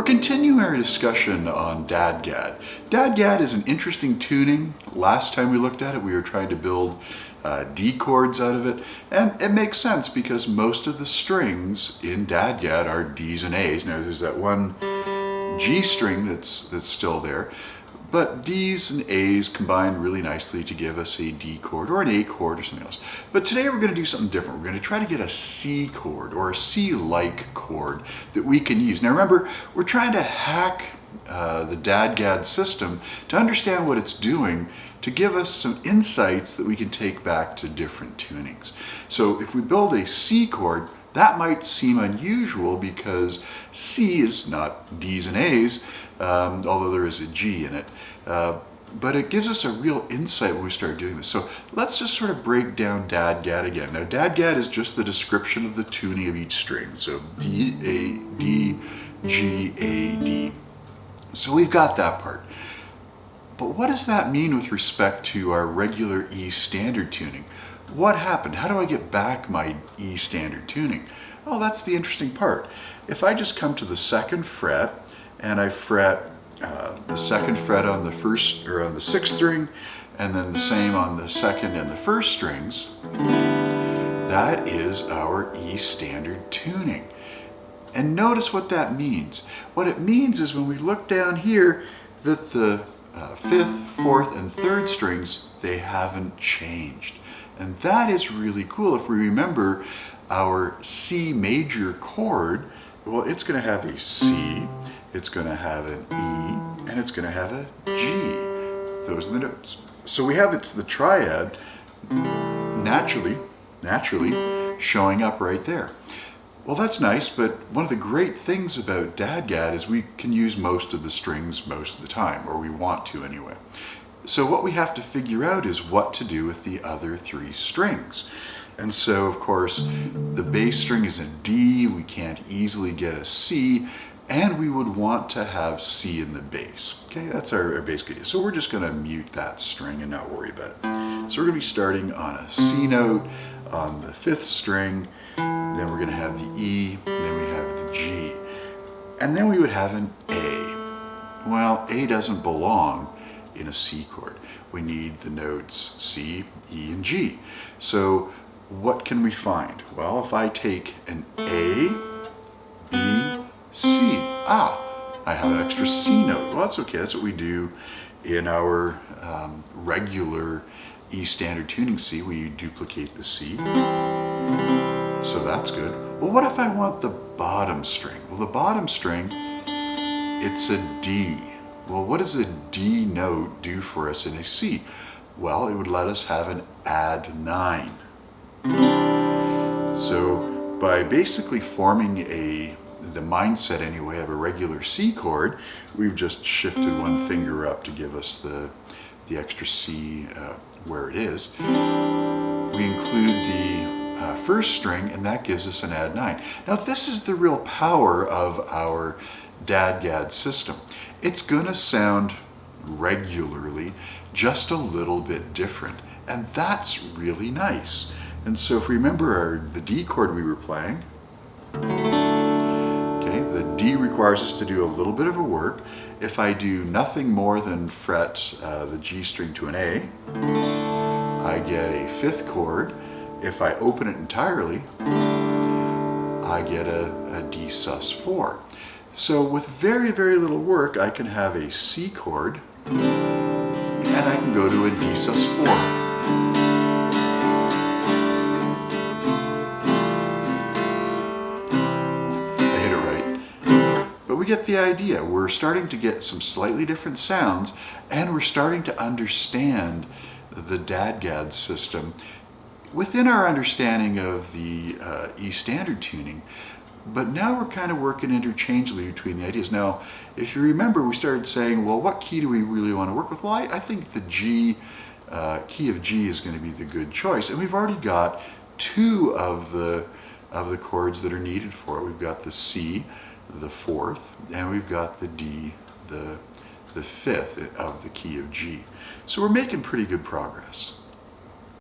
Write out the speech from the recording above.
continuing our discussion on DADGAD. DADGAD is an interesting tuning. Last time we looked at it, we were trying to build D chords out of it, and it makes sense because most of the strings in DADGAD are D's and A's. Now there's that one G string that's still there, but D's and A's combine really nicely to give us a D chord or an A chord or something else. But today we're going to do something different. We're going to try to get a C chord or a C-like chord that we can use. Now remember, we're trying to hack the DADGAD system to understand what it's doing to give us some insights that we can take back to different tunings. So if we build a C chord, that might seem unusual because C is not D's and A's, although there is a G in it. But it gives us a real insight when we start doing this. So let's just sort of break down DADGAD again. Now DADGAD is just the description of the tuning of each string. So D, A, D, G, A, D. So we've got that part. But what does that mean with respect to our regular E standard tuning? What happened? How do I get back my E standard tuning? Oh, that's the interesting part. If I just come to the second fret and I fret the second fret on the first or on the sixth string, and then the same on the second and the first strings, that is our E standard tuning. And notice what that means. What it means is when we look down here that the fifth, fourth, and third strings, they haven't changed. And that is really cool. If we remember our C major chord, well, it's going to have a C, it's going to have an E, and it's going to have a G. Those are the notes. So we have it's the triad naturally showing up right there. Well, that's nice, but one of the great things about DADGAD is we can use most of the strings most of the time, or we want to anyway. So what we have to figure out is what to do with the other three strings. And so, of course, the bass string is a D, we can't easily get a C, and we would want to have C in the bass. Okay, that's our basic idea. So we're just going to mute that string and not worry about it. So we're going to be starting on a C note on the fifth string, then we're going to have the E, and then we have the G. And then we would have an A. Well, A doesn't belong in a C chord. We need the notes C, E, and G. So what can we find? Well, if I take an A, B, C, I have an extra C note. Well, that's okay. That's what we do in our regular E standard tuning C. We duplicate the C. So that's good. Well, what if I want the bottom string? Well, the bottom string, it's a D. Well, what does a D note do for us in a C? Well, it would let us have an add 9. So by basically forming the mindset anyway of a regular C chord, we've just shifted one finger up to give us the extra C where it is. We include the first string, and that gives us an add 9. Now this is the real power of our DADGAD system. It's going to sound regularly just a little bit different, and that's really nice. And so if we remember the D chord we were playing, okay, the D requires us to do a little bit of a work. If I do nothing more than fret the G string to an A, I get a fifth chord. If I open it entirely, I get a D sus4. So with very, very little work, I can have a C chord, and I can go to a D sus4. I hit it right. But we get the idea. We're starting to get some slightly different sounds, and we're starting to understand the DADGAD system within our understanding of the E standard tuning. But now we're kind of working interchangeably between the ideas. Now, if you remember, we started saying, well, what key do we really want to work with? Well, I think the G, key of G is going to be the good choice. And we've already got two of the chords that are needed for it. We've got the C, the fourth, and we've got the D, the fifth of the key of G. So we're making pretty good progress.